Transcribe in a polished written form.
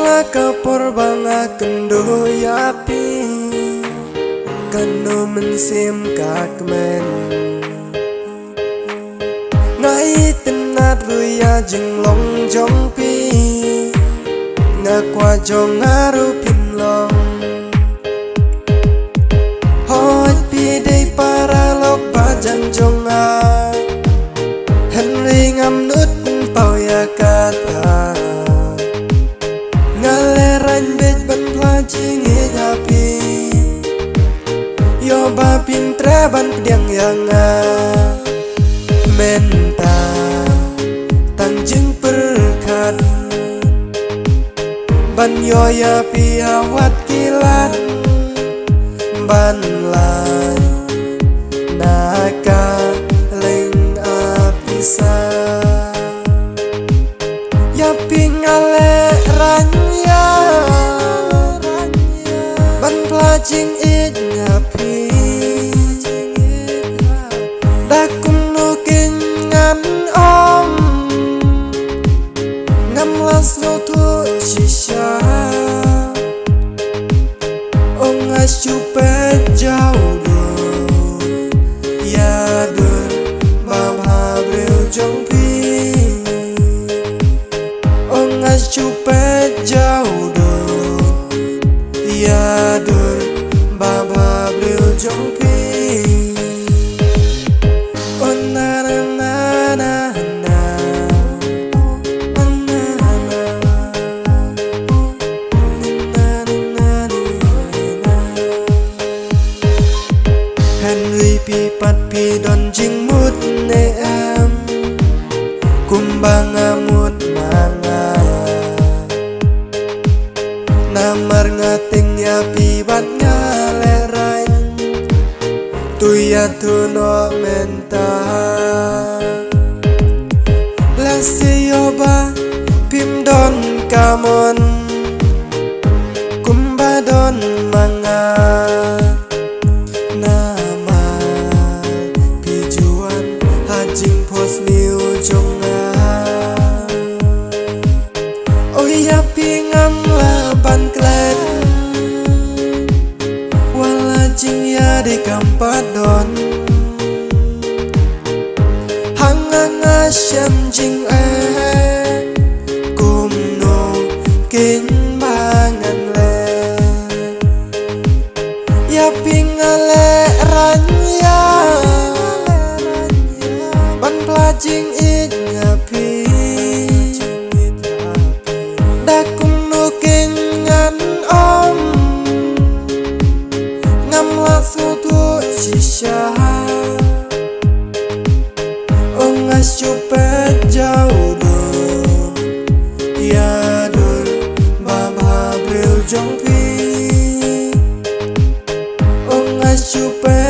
la kapor banga kendo yapi kanu mensim kakmen ngai tenat ruya jeng long jong pi ngakwa jong ngaru pin long hoi pi dei para lok bajan jong a henry ngam nut pau ya kata ngaleran bej ban plajing yapi yo ba pintre ban pediang yang menta tangjeng perkat ban yo yapi awat kilat ban lai naka leng apisa yapi ngale ranya ban plajing it yapi dakun nukin ngan om ngam lasno tu shisha ong asyupe jauh ya dur baba bril jongpi ong asyupe jauh ya dur baba bril jongpi Henry pi pat pi don jing mut ne em kumbang amut manga namar ngating ya pi bat ngalerai tu ya tu no menta lasi yoba pim don kamon kumba don manga new jonga oh ya pingam la ban klet wala jing ya di kampadon hanganga syam jing kumno kin bangan le ya pingale ranya plajing it ngapi dakung nukin ngan om ngam lasu tu shisha ong asyupe jauh ya dur baba bril jongpi ong asyupe